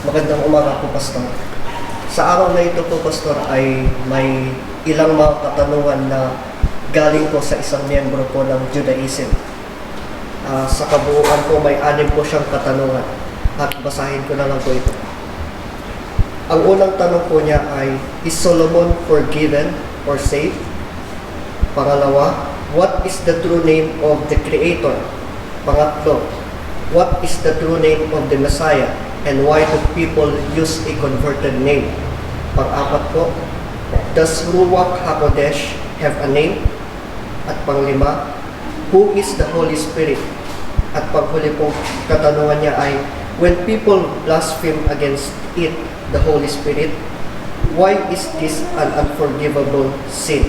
Magandang umaga po, Pastor. Sa araw na ito po, Pastor, ay may ilang mga katanungan na galing po sa isang miyembro po ng Judaism. Sa kabuuan po, may 6 po siyang katanungan at basahin ko na lang po ito. Ang unang tanong po niya ay, is Solomon forgiven or saved? Pangalawa, what is the true name of the Creator? Pangatlo, what is the true name of the Messiah? And why do people use a converted name? Pang-apat po, does Ruach HaKodesh have a name? At panglima, who is the Holy Spirit? At panghuli pong katanungan niya ay, when people blaspheme against it, the Holy Spirit, why is this an unforgivable sin?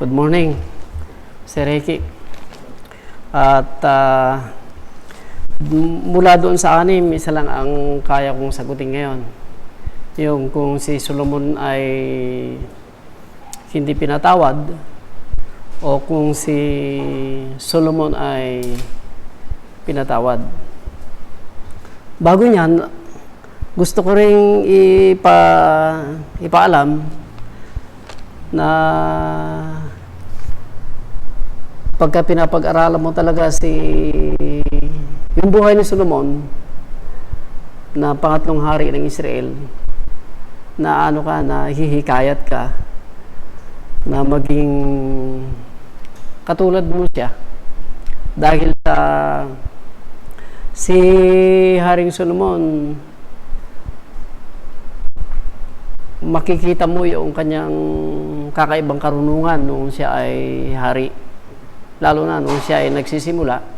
Good morning, Sir Ricky. At mula doon sa 6, isa lang ang kaya kong sagutin ngayon. Yung kung si Solomon ay hindi pinatawad o kung si Solomon ay pinatawad. Bago niyan, gusto ko ring ipaalam na pagka pinapag-aralan mo talaga yung buhay ni Solomon na pangatlong hari ng Israel, na hihikayat ka na maging katulad mo siya, dahil si Haring Solomon, makikita mo yung kanyang kakaibang karunungan nung siya ay hari, lalo na nung siya ay nagsisimula.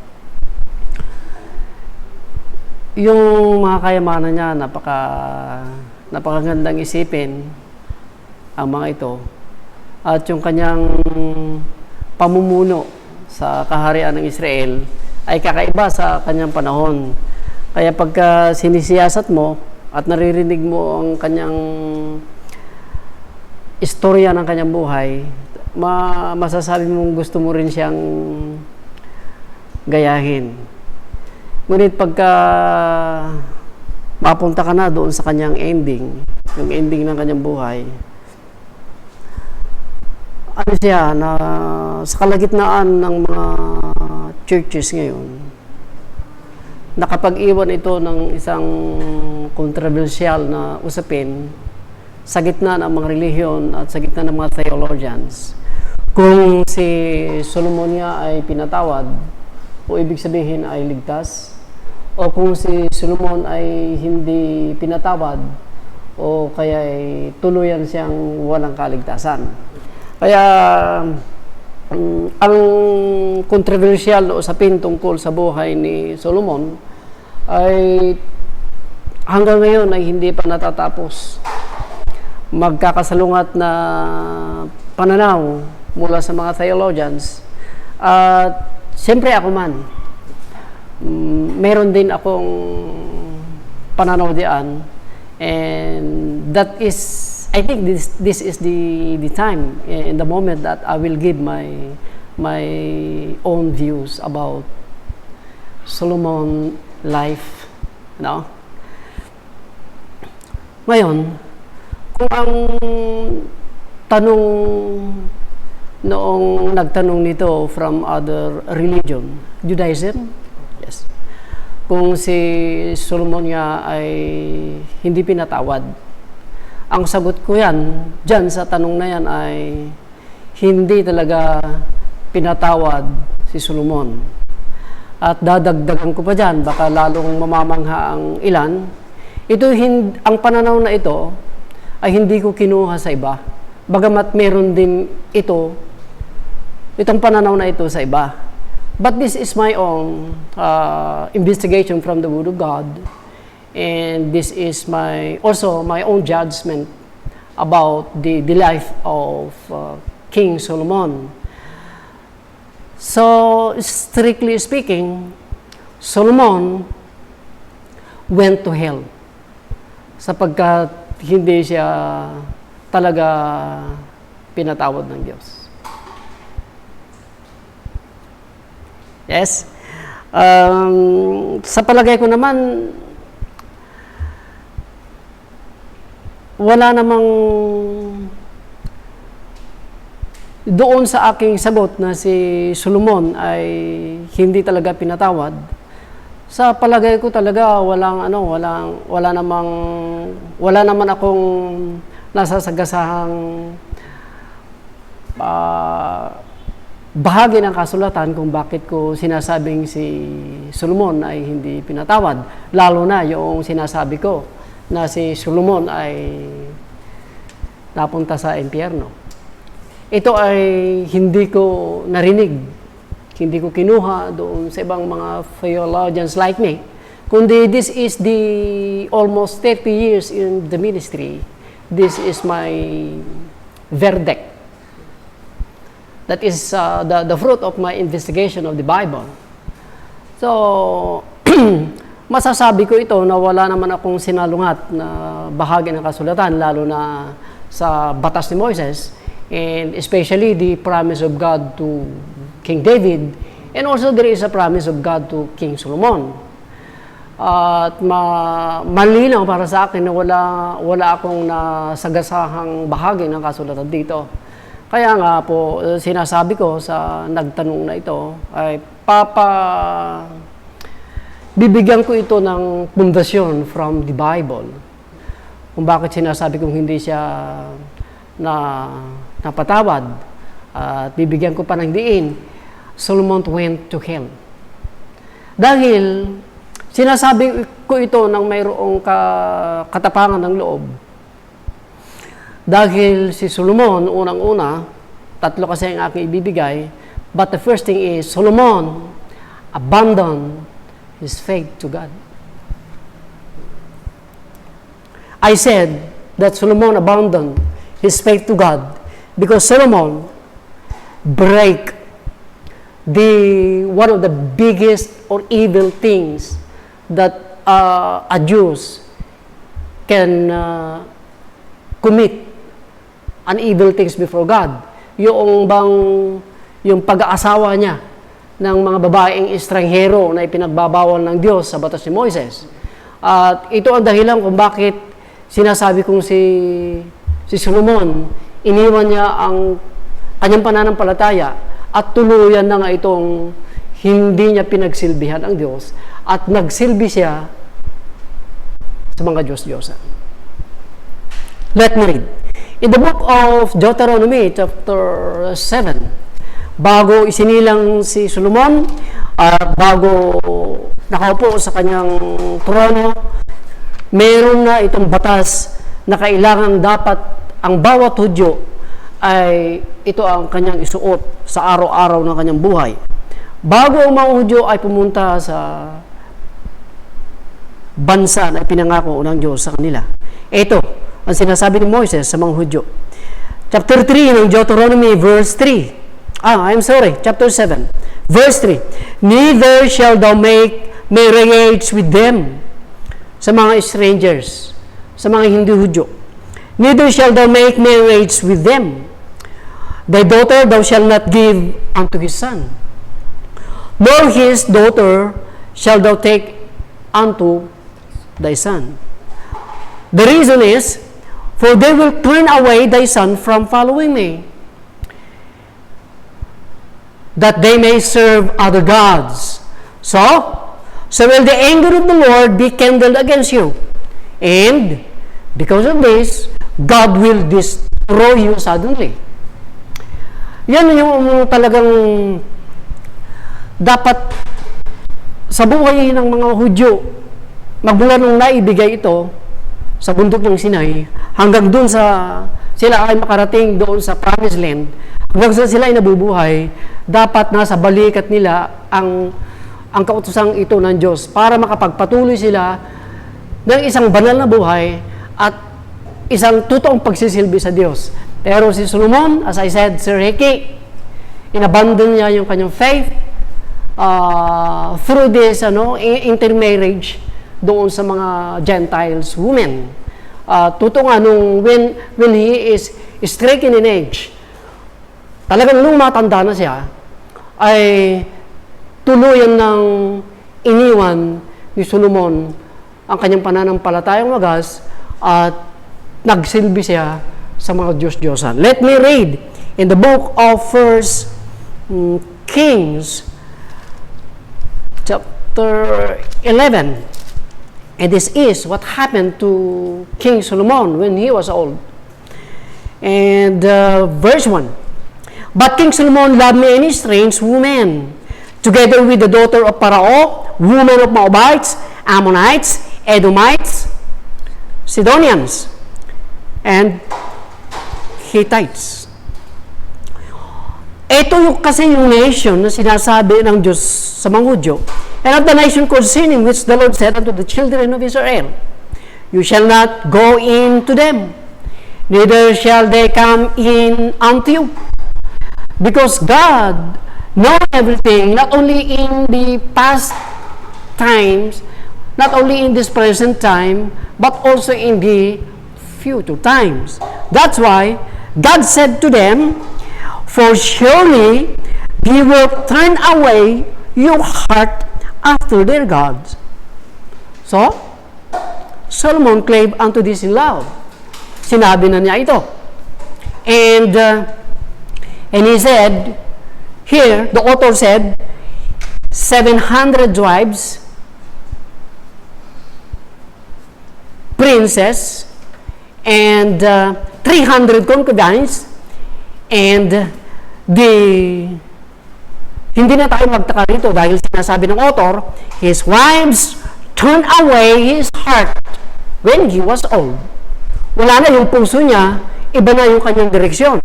Yung mga kayamanan niya, napakagandang isipin ang mga ito, at yung kanyang pamumuno sa kaharian ng Israel ay kakaiba sa kanyang panahon. Kaya pagka sinisiyasat mo at naririnig mo ang kanyang istorya ng kanyang buhay, masasabi mong gusto mo rin siyang gayahin. Ngunit pagka mapunta ka na doon sa kanyang ending, yung ending ng kanyang buhay, ano siya, na sa kalagitnaan ng mga churches ngayon, nakapag-iwan ito ng isang controversial na usapin sa gitna ng mga relihiyon at sa gitna ng mga theologians. Kung si Solomon nga ay pinatawad, o ibig sabihin ay ligtas, o kung si Solomon ay hindi pinatawad, o kaya ay tuluyan siyang walang kaligtasan. Kaya ang controversial na usapin tungkol sa buhay ni Solomon ay hanggang ngayon ay hindi pa natatapos. Magkakasalungat na pananaw mula sa mga theologians, at siyempre ako man, meron din akong pananaw diyan, and that is, I think this is the time in the moment that I will give my own views about Solomon life, no? Ngayon, kung ang tanong noong nagtanong nito from other religion, Judaism, yes. Kung si Solomon nga ay hindi pinatawad, ang sagot ko dyan sa tanong na yan ay hindi talaga pinatawad si Solomon. At dadagdagan ko pa dyan, baka lalong mamamangha ang ilan. Ang pananaw na ito ay hindi ko kinuha sa iba. Bagamat meron din itong pananaw na ito sa iba. But this is my own investigation from the Word of God. And this is also my own judgment about the life of King Solomon. So, strictly speaking, Solomon went to hell sapagkat hindi siya talaga pinatawad ng Diyos. Yes? Sa palagay ko naman, wala namang doon sa aking sagot na si Solomon ay hindi talaga pinatawad. Sa palagay ko talaga wala naman akong nasasagasahang bahagi ng kasulatan kung bakit ko sinasabing si Solomon ay hindi pinatawad. Lalo na yung sinasabi ko na si Solomon ay napunta sa impyerno. Ito ay hindi ko narinig, hindi ko kinuha doon sa ibang mga theologians like me, kundi this is the almost 30 years in the ministry. This is my verdict. That is the fruit of my investigation of the Bible. So, masasabi ko ito na wala naman akong sinalungat na bahagi ng kasulatan, lalo na sa batas ni Moises, and especially the promise of God to King David, and also there is a promise of God to King Solomon. At malinaw para sa akin na wala akong nasagasahang bahagi ng kasulatan dito. Kaya nga po, sinasabi ko sa nagtanong na ito, ay bibigyan ko ito ng pundasyon from the Bible. Kung bakit sinasabi kong hindi siya napatawad, at bibigyan ko pa ng diin, Solomon went to hell. Dahil sinasabi ko ito ng mayroong katapangan ng loob. Dahil si Solomon, unang-una, tatlo kasi ang aking ibibigay, but the first thing is, Solomon abandoned his faith to God. I said that Solomon abandoned his faith to God because Solomon break one of the biggest or evil things that a Jews can commit an evil things before God. Yung pag-aasawa niya ng mga babaeng estranghero na ipinagbabawal ng Diyos sa batas ni Moises. At ito ang dahilan kung bakit sinasabi kong si Solomon, iniwan niya ang kanyang pananampalataya at tuluyan na nga itong hindi niya pinagsilbihan ang Diyos at nagsilbi siya sa mga Diyos-Diyosan. Let me read. In the book of Deuteronomy, chapter 7, bago isinilang si Solomon at bago nakaupo sa kanyang trono, meron na itong batas na kailangan dapat ang bawat Hudyo ay ito ang kanyang isuot sa araw-araw ng kanyang buhay. Bago ang mga Hudyo ay pumunta sa bansa na ipinangako ng Diyos sa kanila. Ito ang sinasabi ni Moises sa mga Hudyo. Chapter 3 ng Deuteronomy, verse 3. Chapter 7, verse 3. Neither shall thou make marriage with them, sa mga strangers, sa mga hindi Hudyo. Neither shall thou make marriage with them. Thy daughter thou shalt not give unto his son, nor his daughter shall thou take unto thy son. The reason is, for they will turn away thy son from following me, that they may serve other gods. So will the anger of the Lord be kindled against you, and because of this, God will destroy you suddenly. Yan yung talagang dapat sa buhay ng mga Hudyo, magmula nung naibigay ito sa bundok ng Sinai, hanggang doon sila ay makarating doon sa Promised Land, hanggang sa sila ay nabubuhay, dapat nasa balikat nila ang kautusang ito ng Diyos para makapagpatuloy sila ng isang banal na buhay at isang totoong pagsisilbi sa Diyos. Pero si Solomon, as I said, Sir Ricky, inabandon niya yung kanyang faith through this intermarriage doon sa mga Gentiles women. Totoo nga when he is stricken in age, talagang nung matanda na siya, ay tuluyan ng iniwan ni Solomon ang kanyang pananampalatayang wagas at nagsilbi siya sa mga Diyos-Diyosan. Let me read in the book of First Kings, chapter 11. And this is what happened to King Solomon when he was old. And verse 1. But King Solomon loved many strange women, together with the daughter of Pharaoh, women of Moabites, Ammonites, Edomites, Sidonians, and Hittites. Ito kasi yung nation na sinasabi ng Diyos sa mga Hudyo. And of the nation concerning which the Lord said unto the children of Israel, you shall not go in to them, neither shall they come in unto you. Because God knows everything, not only in the past times, not only in this present time, but also in the future times. That's why God said to them, for surely they will turn away your heart after their gods. So, Solomon clave unto this in love. Sinabi na niya ito. And he said, here, the author said, 700 wives, princess, and 300 concubines, and hindi na tayo magtaka rito dahil sinasabi ng author, his wives turned away his heart when he was old. Wala na yung puso niya, iba na yung kanyang direksyon.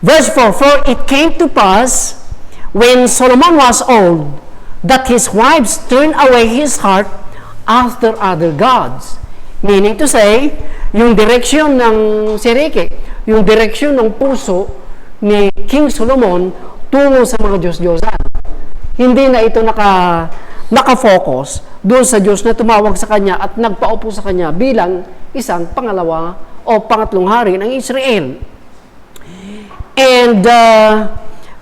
Verse 4, for it came to pass when Solomon was old that his wives turned away his heart after other gods. Meaning to say, yung direksyon ng sirike, yung direksyon ng puso ni King Solomon tungo sa mga Diyos-Diyosan. Hindi na ito nakafocus doon sa Diyos na tumawag sa kanya at nagpaupo sa kanya bilang isang pangalawa o pangatlong hari ng Israel. And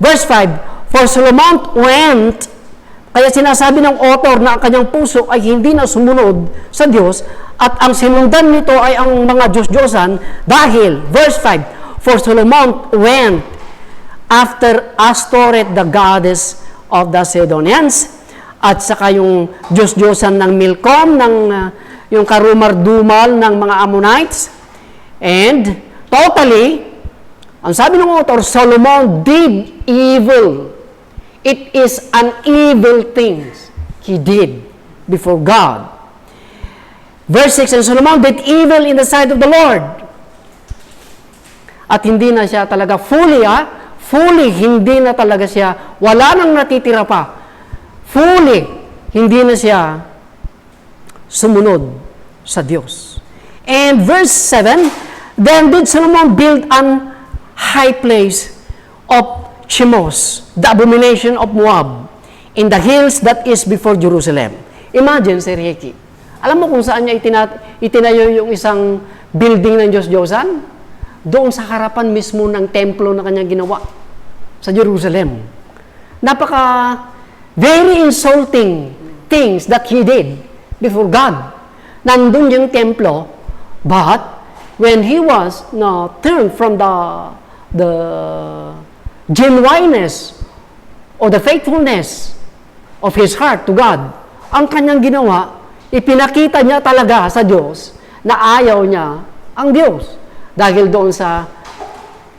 verse 5, for Solomon went, kaya sinasabi ng author na ang kanyang puso ay hindi na sumunod sa Diyos at ang sinundan nito ay ang mga Diyos-Diyosan dahil, verse 5, for Solomon went after Astoret, the goddess of the Sidonians, at saka yung Diyos-Diyosan ng Milcom, yung karumar-dumal ng mga Ammonites, and totally, ang sabi ng author, Solomon did evil. It is an evil thing he did before God. Verse 6, and Solomon did evil in the sight of the Lord. At hindi na siya talaga fully, hindi na talaga siya, wala nang natitira pa. Fully, hindi na siya sumunod sa Diyos. And verse 7, then did Solomon build an high place of Chemosh, the abomination of Moab, in the hills that is before Jerusalem. Imagine, Sir Ricky, alam mo kung saan niya itinayo yung isang building ng Diyos-Diyosan? Doon sa harapan mismo ng templo na kanyang ginawa sa Jerusalem. Very insulting things that he did before God. Nandun yung templo, but when he was turned from the genuineness or the faithfulness of his heart to God, ang kanyang ginawa, ipinakita niya talaga sa Diyos na ayaw niya ang Diyos. Dahil doon sa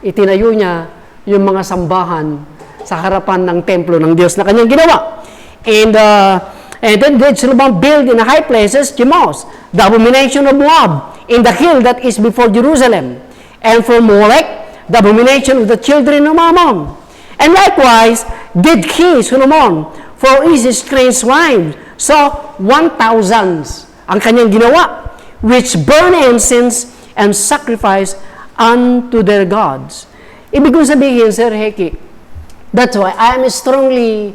itinayo niya yung mga sambahan sa harapan ng templo ng Diyos na kanyang ginawa. And then did Solomon build in the high places Chemosh, the abomination of Moab, in the hill that is before Jerusalem, and for Molech, the abomination of the children of Ammon. And likewise did he, Solomon, for his strange wives, so 1,000 ang kanyang ginawa, which burn incense and sacrifice unto their gods. Ibig kong sabihin, Sir Heki, that's why I am strongly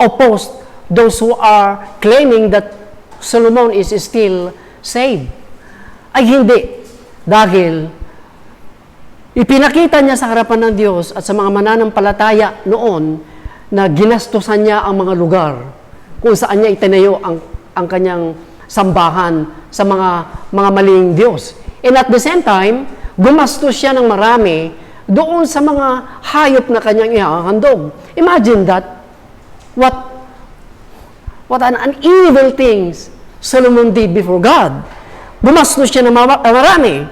opposed those who are claiming that Solomon is still saved. Ay hindi. Dahil ipinakita niya sa harapan ng Diyos at sa mga mananampalataya noon na ginastusan niya ang mga lugar kung saan niya itinayo ang kanyang sambahan sa mga maling Diyos. And at the same time, gumastos siya ng marami doon sa mga hayop na kanyang ihahandog. Imagine that. What an evil things Solomon did before God. Gumastos siya ng marami.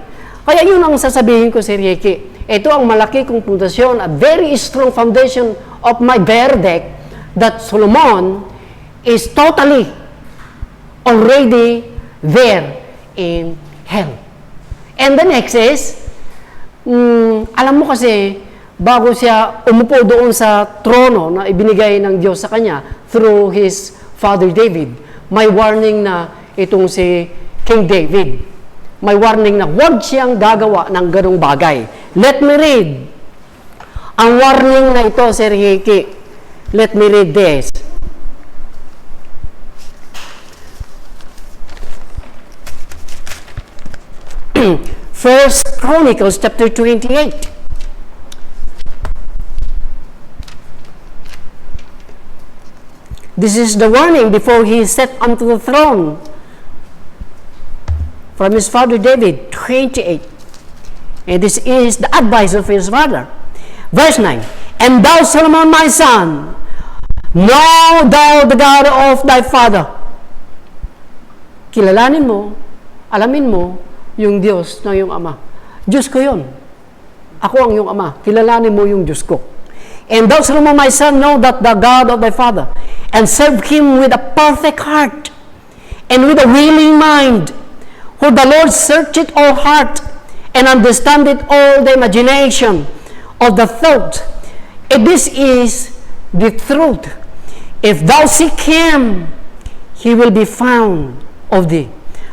Kaya yun ang sasabihin ko, Sir Ricky. Ito ang malaki kong pundasyon, a very strong foundation of my verdict that Solomon is totally already there in hell. And the next is, alam mo kasi, bago siya umupo doon sa trono na ibinigay ng Diyos sa kanya through his father David, may warning na itong si King David. May warning na huwag siyang gagawa ng ganong bagay. Let me read. Ang warning na ito, Sir Hiki. Let me read this. First Chronicles chapter 28. This is the warning before he is set onto the throne from his father David, 28. And this is the advice of his father. Verse 9. And thou, Solomon, my son, know thou the God of thy father. Kilalanin mo, alamin mo, yung Diyos ng iyong ama. Diyos ko yun. Ako ang iyong ama. Kilalanin mo yung Diyos ko. And thou, Solomon, my son, know that the God of thy father, and serve him with a perfect heart, and with a willing mind, who the Lord searcheth all heart, and understandeth all the imagination of the thought. If this is the truth, if thou seek him, he will be found of thee.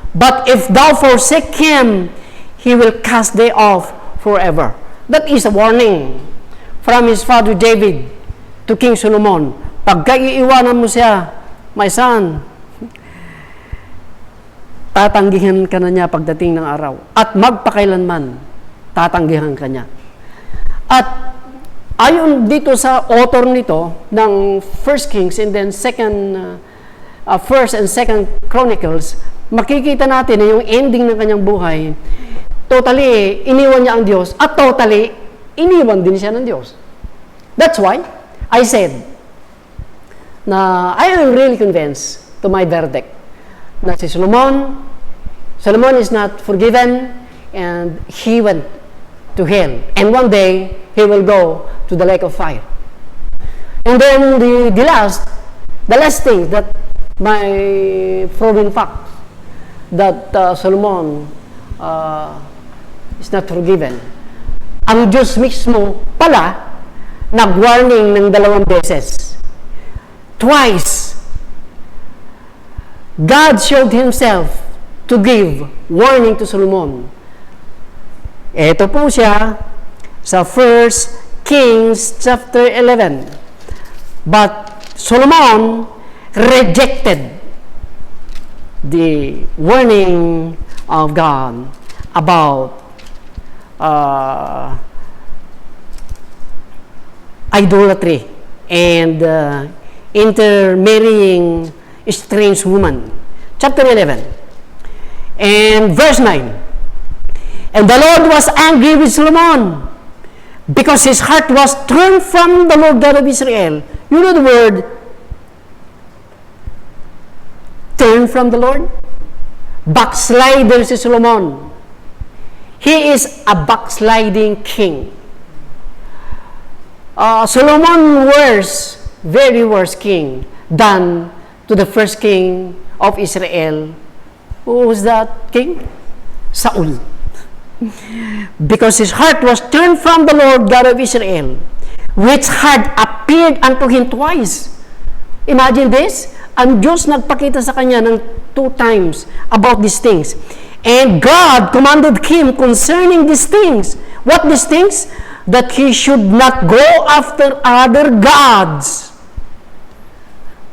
But if thou forsake him, he will cast thee off forever. That is a warning from his father David to King Solomon. Pagka iiwanan mo siya, my son, tatanggihan ka na niya pagdating ng araw. At magpakailanman, tatanggihan ka niya. At ayon dito sa author nito ng First Kings and then First and Second Chronicles, makikita natin na yung ending ng kanyang buhay, totally iniwan niya ang Diyos at totally iniwan din siya ng Diyos. That's why I said na I am really convinced to my verdict na si Solomon is not forgiven and he went to hell. And one day, he will go to the lake of fire. And then the last thing that my proven fact that Solomon is not forgiven. Ang Diyos mismo pala nag-warning ng 2 beses. Twice, God showed himself to give warning to Solomon. Ito po siya sa 1 Kings chapter 11. But Solomon rejected the warning of God about idolatry and intermarrying strange woman. Chapter 11 and verse 9. And the Lord was angry with Solomon because his heart was turned from the Lord God of Israel. You know the word turn from the Lord? Backslider si Solomon. He is a backsliding king. Solomon very worse king than to the first king of Israel. Who was that king? Saul. Because his heart was turned from the Lord God of Israel, which had appeared unto him twice. Imagine this. Ang Diyos nagpakita sa kanya ng 2 times about these things. And God commanded him concerning these things. What these things? That he should not go after other gods,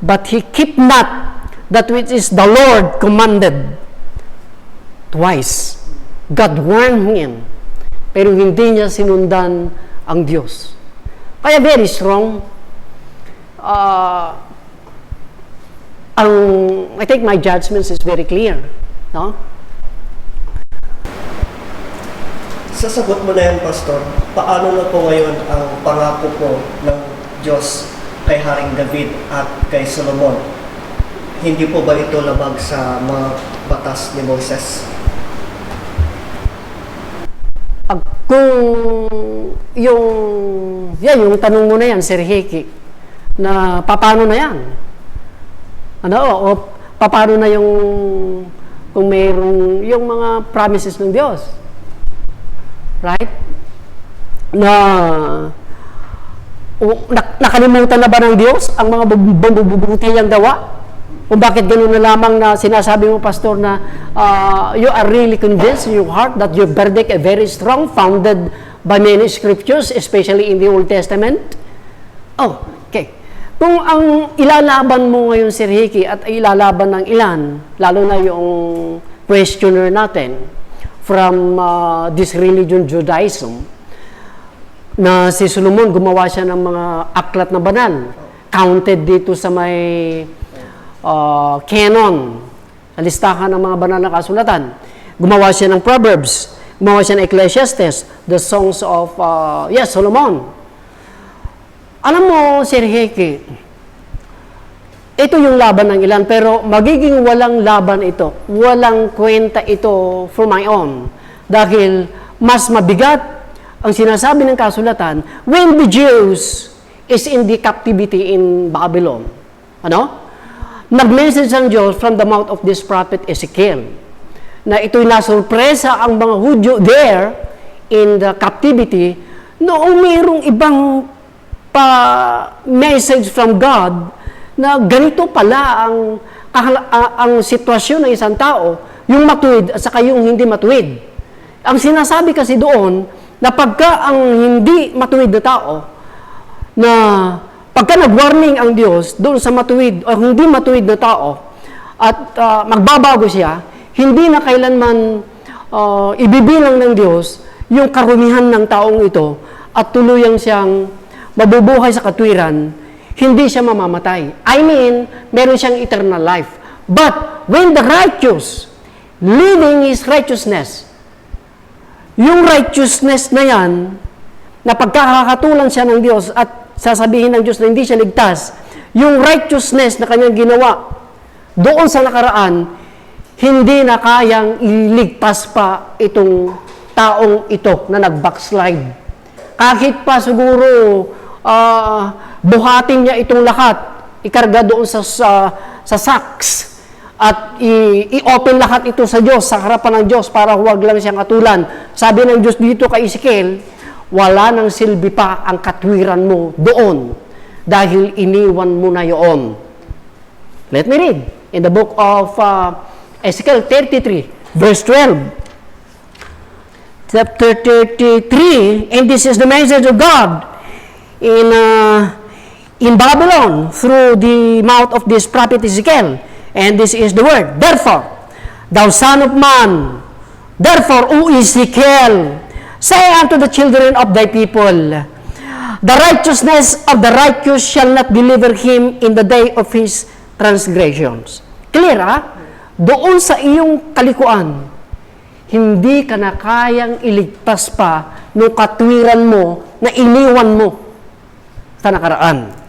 but he keep not that which is the Lord commanded. Twice, God warned him, pero hindi niya sinundan ang Diyos. Kaya very strong. I think my judgment is very clear. No? Sa sagot mo na yan, Pastor, paano na po ngayon ang pangako po ng Diyos kay Haring David at kay Solomon? Hindi po ba ito labag sa mga batas ni Moses? Kung yung tanong mo na yan, Sir Hickey, na paano na yan? O paano na yung kung mayroong yung mga promises ng Diyos? Right? Nakalimutan na ba ng Diyos ang mga mabubuti niyang gawa? Kung bakit gano'n na lamang na sinasabi mo, Pastor, na you are really convinced in your heart that your verdict is very strong, founded by many scriptures, especially in the Old Testament? Oh, okay. Kung ang ilalaban mo ngayon, Sir Hickey, at ilalaban ng ilan, lalo na yung questioner natin, from this religion, Judaism, na si Solomon, gumawa siya ng mga aklat na banal, counted dito sa may canon, sa listahan ng mga banal na kasulatan. Gumawa siya ng Proverbs, gumawa siya ng Ecclesiastes, the songs of, Solomon. Alam mo, Sir Hickey, ito yung laban ng ilan, pero magiging walang laban ito. Walang kwenta ito for my own. Dahil mas mabigat ang sinasabi ng kasulatan when the Jews is in the captivity in Babylon. Ano? Nag-message ang Diyos from the mouth of this prophet Ezekiel na ito'y nasurpresa ang mga Hudyo there in the captivity noong mayroong ibang message from God na ganito pala ang sitwasyon ng isang tao, yung matuwid at saka yung hindi matuwid. Ang sinasabi kasi doon, na pagka ang hindi matuwid na tao, na pagka nag-warning ang Diyos doon sa matuwid o hindi matuwid na tao, at magbabago siya, hindi na kailanman ibibilang ng Diyos yung karumihan ng taong ito at tuluyang siyang mabubuhay sa katwiran, hindi siya mamamatay. I mean, meron siyang eternal life. But when the righteous, living his righteousness, yung righteousness na yan, na pagkakakatulan siya ng Diyos at sasabihin ng Diyos na hindi siya ligtas, yung righteousness na kanyang ginawa doon sa nakaraan, hindi na kayang iligtas pa itong taong ito na nag-backslide. Kahit pa siguro buhatin niya itong lahat, ikarga doon sa sacks at i-open lahat ito sa Diyos, sa harapan ng Diyos para huwag lang siyang katulan. Sabi ng Diyos dito kay Ezekiel, wala nang silbi pa ang katwiran mo doon dahil iniwan mo na yun. Let me read in the book of Ezekiel 33, verse 12. Chapter 33, and this is the message of God in Babylon through the mouth of this prophet Ezekiel. And this is the word. Therefore, thou son of man, therefore, O Ezekiel, say unto the children of thy people, the righteousness of the righteous shall not deliver him in the day of his transgressions. Clear, ha? Doon sa iyong kalikuan, hindi ka na kayang iligtas pa ng katwiran mo na iniwan mo sa nakaraan.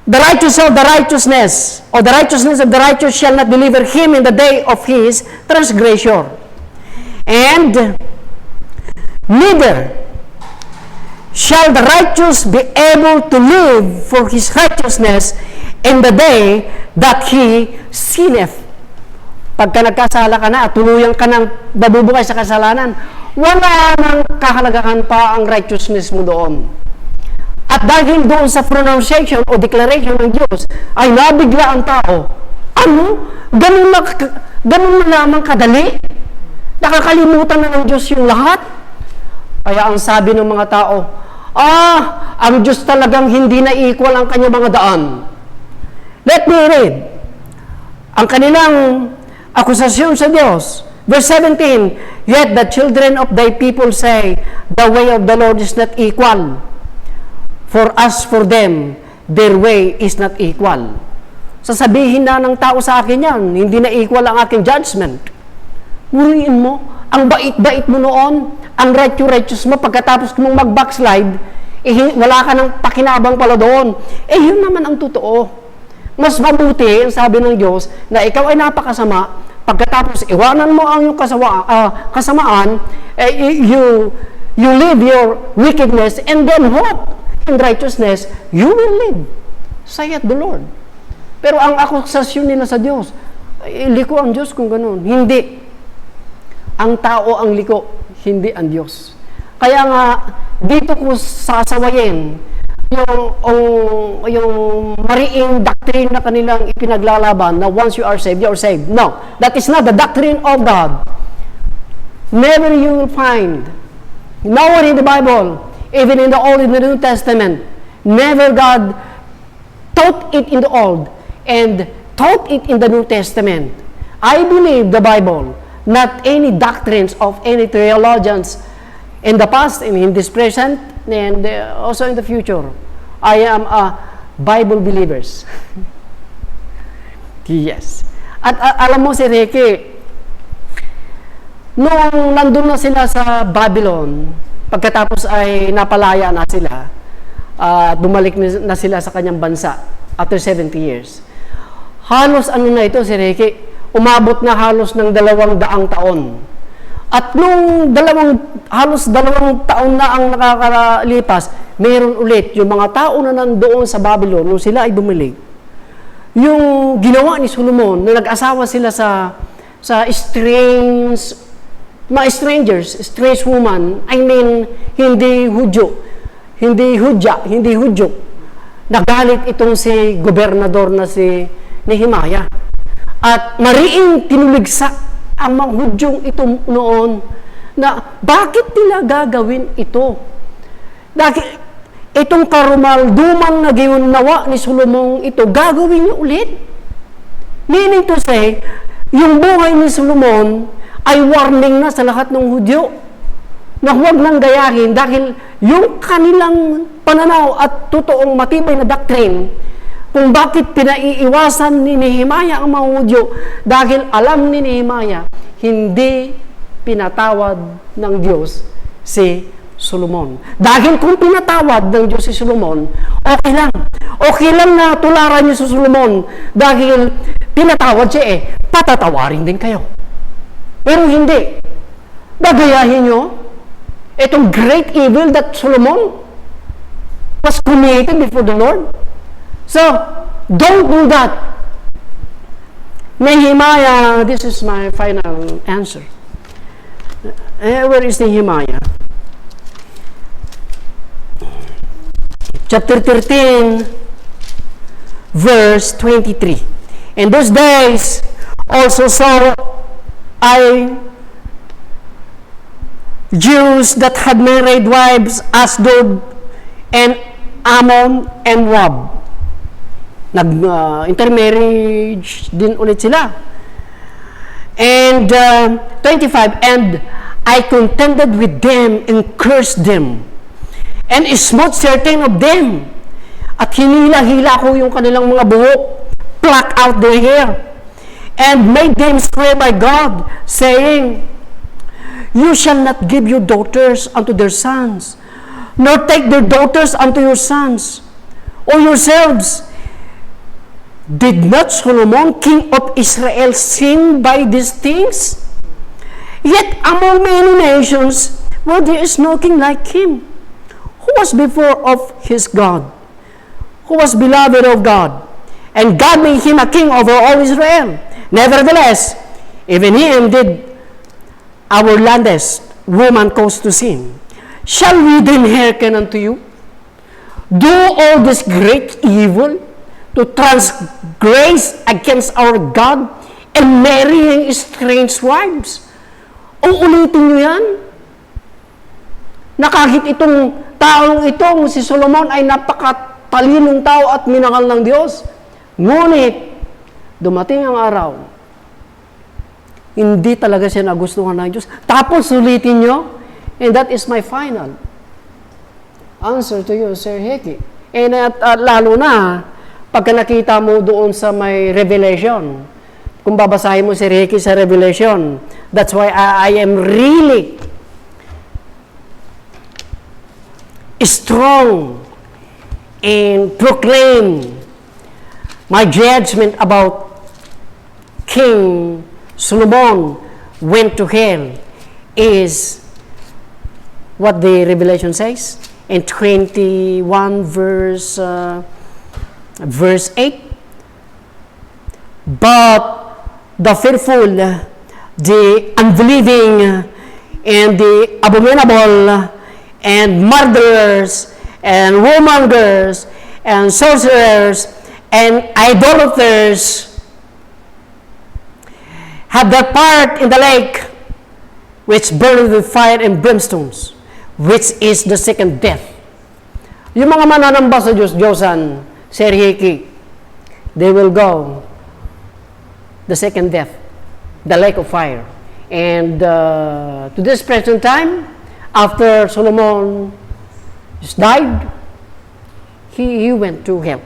The righteous of the righteousness, or the righteousness of the righteous shall not deliver him in the day of his transgression. And neither shall the righteous be able to live for his righteousness in the day that he sinneth. Pagka nagkasala ka na at tuluyan ka ng babubuhay sa kasalanan, wala nang kahalagahan pa ang righteousness mo doon. At dahil doon sa pronunciation o declaration ng Diyos, ay nabigla ang tao. Ano? Ganun na lamang kadali? Nakakalimutan na ng Diyos yung lahat? Kaya ang sabi ng mga tao, ang Diyos talagang hindi na equal ang kanyang mga daan. Let me read. Ang kanilang akusasyon sa Diyos. Verse 17, yet the children of thy people say, the way of the Lord is not equal. For as for them, their way is not equal. Sasabihin na ng tao sa akin yan, hindi na equal ang aking judgment. Muriin mo, ang bait-bait mo noon, ang righteous mo, pagkatapos mong mag-backslide, wala ka ng pakinabang pala doon. Yun naman ang totoo. Mas mabuti, ang sabi ng Diyos, na ikaw ay napakasama, pagkatapos iwanan mo ang iyong kasamaan, you live your wickedness, and then hope in righteousness, you will live, saith the Lord. Pero ang akusasyon nila sa Diyos, liko ang Diyos kung ganun. Hindi. Ang tao ang liko, hindi ang Diyos. Kaya nga, dito ko sasawayin yung mariing doctrine na kanilang ipinaglalaban na once you are saved, you are saved. No, that is not the doctrine of God. Never you will find, nowhere in the Bible, even in the Old and the New Testament, never God taught it in the Old and taught it in the New Testament. I believe the Bible, not any doctrines of any theologians in the past and in this present and also in the future. I am a Bible believers. Yes. At alam mo si Ricky, nung nandun na sila sa Babylon, pagkatapos ay napalaya na sila, bumalik na sila sa kanyang bansa after 70 years. Halos na ito si Ricky, umabot na halos ng 200 taon. At nung halos 2 taon na ang nakakalipas, meron ulit yung mga tao na nandoon sa Babylon, nung sila ay bumalik. Yung ginawa ni Solomon, na nag-asawa sila sa mga strangers, strange woman, I mean, hindi Hudyo. Nagalit itong si gobernador na si Nehemiah. At mariing tinuligsa ang mga Hudyong ito noon na bakit nila gagawin ito? Dahil itong karumalduman na ginawa ni Solomon ito, gagawin niyo ulit. Meaning to say, yung buhay ni Solomon ay warning na sa lahat ng Hudyo na huwag nang gayahin dahil yung kanilang pananaw at totoong matibay na doctrine kung bakit pinaiiwasan ni Nehemiah ang mga Hudyo dahil alam ni Nehemiah hindi pinatawad ng Diyos si Solomon. Dahil kung pinatawad ng Diyos si Solomon, okay lang. Okay lang na tularan niyo si Solomon dahil pinatawad siya patatawarin din kayo. Pero hindi. Gagayahin niyo itong great evil that Solomon was committed before the Lord. So, don't do that. Nehemiah, this is my final answer. Where is Nehemiah? Chapter 13, verse 23. In those days, also saw I Jews that had married wives, Asdod and Ammon and Moab. Nag-intermarriage din ulit sila. And 25, and I contended with them and cursed them, and smote certain of them. At hinila-hila ko yung kanilang mga buhok, pluck out their hair, and made them swear by God, saying, you shall not give your daughters unto their sons, nor take their daughters unto your sons, or yourselves. Did not Solomon, king of Israel, sin by these things? Yet among many nations, well, there is no king like him, who was before of his God, who was beloved of God, and God made him a king over all Israel. Nevertheless, even him did our landest woman cause to sin. Shall we then hearken unto you? Do all this great evil to transgress against our God and marrying strange wives? Uulitin nyo yan? Na kahit itong taong itong si Solomon ay napakatalinong tao at minahal ng Diyos. Ngunit, dumating ang araw, hindi talaga siya nagustuhan ng Diyos. Tapos ulitin nyo, and that is my final. answer to you, Sir Hickey. And at lalo na, pagka nakita mo doon sa may Revelation, kung babasahin mo si Ricky sa Revelation, that's why I am really strong and proclaim my judgment about King Solomon went to hell is what the Revelation says in 21 verse 8. But the fearful, the unbelieving, and the abominable, and murderers, and whoremongers, and sorcerers, and idolaters have their part in the lake which burneth with fire and brimstones, which is the second death. Yung mga mananamba sa Diyos-Diyosan, Sir Hickey, they will go the second death, the lake of fire. And to this present time, after Solomon died, he went to hell.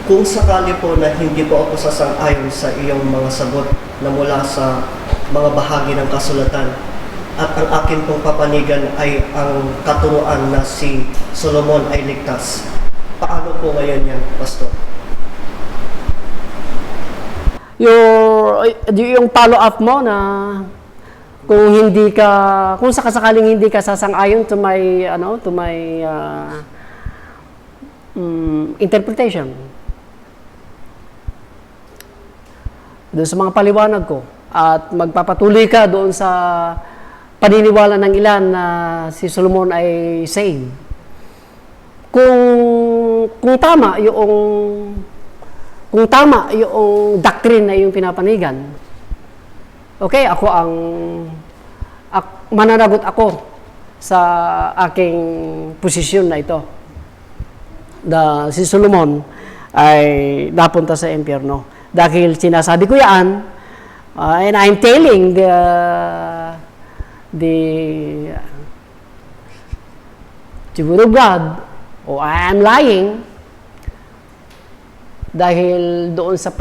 Kung sakali po na hindi po ako sasang-ayon sa iyong mga sagot na mula sa mga bahagi ng kasulatan at ang akin pong papanigan ay ang katuruan na si Solomon ay ligtas, paano po ngayon yan, Pastor? Yung follow-up mo na kung sakasakaling hindi ka sasang-ayon to my interpretation doon sa mga paliwanag ko at magpapatuloy ka doon sa paniniwala ng ilan na si Solomon ay saved. Kung tama yung doctrine na yung pinapanigan, okay, mananagot ako sa aking posisyon na ito. Si Solomon ay napunta sa impyerno. Dahil sinasabi ko yan, and I'm telling the word of God, o I am lying, dahil doon sa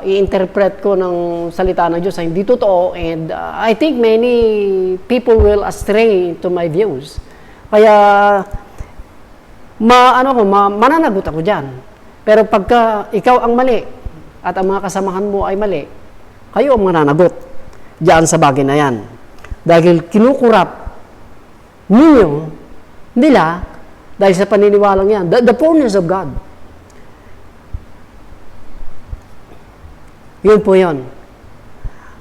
i-interpret ko ng salita ng Diyos ay hindi totoo, and I think many people will astray to my views. Kaya mananagot ako dyan. Pero pagka ikaw ang mali at ang mga kasamahan mo ay mali, kayo ang mananagot dyan sa bagay na yan. Dahil kinukurap nila dahil sa paniniwalang yan. The fullness of God. Yun po yun.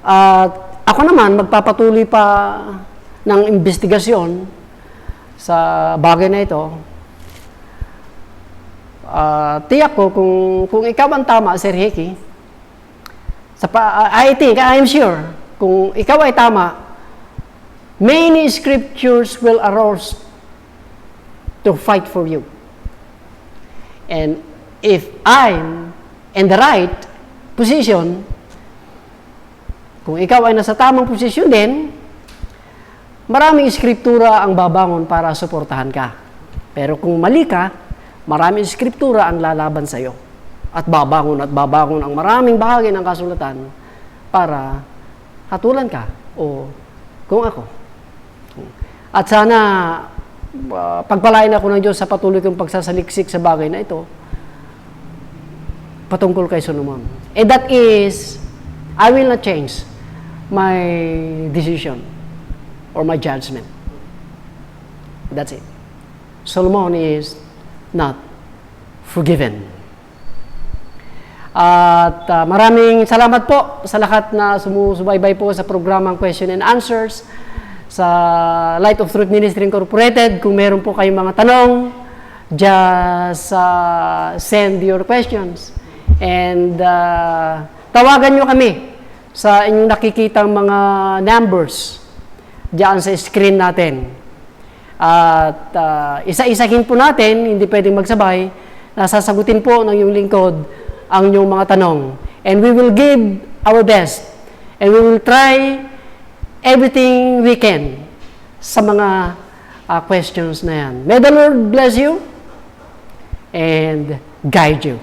At ako naman, magpapatuloy pa ng investigasyon sa bagay na ito. Tiyak ko kung ikaw ang tama, Sir Hickey, I'm sure, kung ikaw ay tama, many scriptures will arise to fight for you. And if I'm in the right position, kung ikaw ay nasa tamang posisyon din, maraming scriptura ang babangon para suportahan ka. Pero kung mali ka, maraming skriptura ang lalaban sa iyo at babangon ang maraming bahagi ng kasulatan para hatulan ka o kung ako. At sana pagpalain ako ng Diyos sa patuloy kong pagsasaliksik sa bagay na ito patungkol kay Solomon. And that is, I will not change my decision or my judgment. That's it. Solomon is not forgiven. At maraming salamat po sa lahat na sumusubaybay po sa programang Question and Answers sa Light of Truth Ministry Incorporated. Kung meron po kayong mga tanong, just send your questions. And tawagan nyo kami sa inyong nakikitang mga numbers diyan sa screen natin. At isa-isahin po natin, hindi pwedeng magsabay, nasasagutin po ng iyong lingkod ang inyong mga tanong. And we will give our best And we will try everything we can sa mga questions na yan. May the Lord bless you and guide you.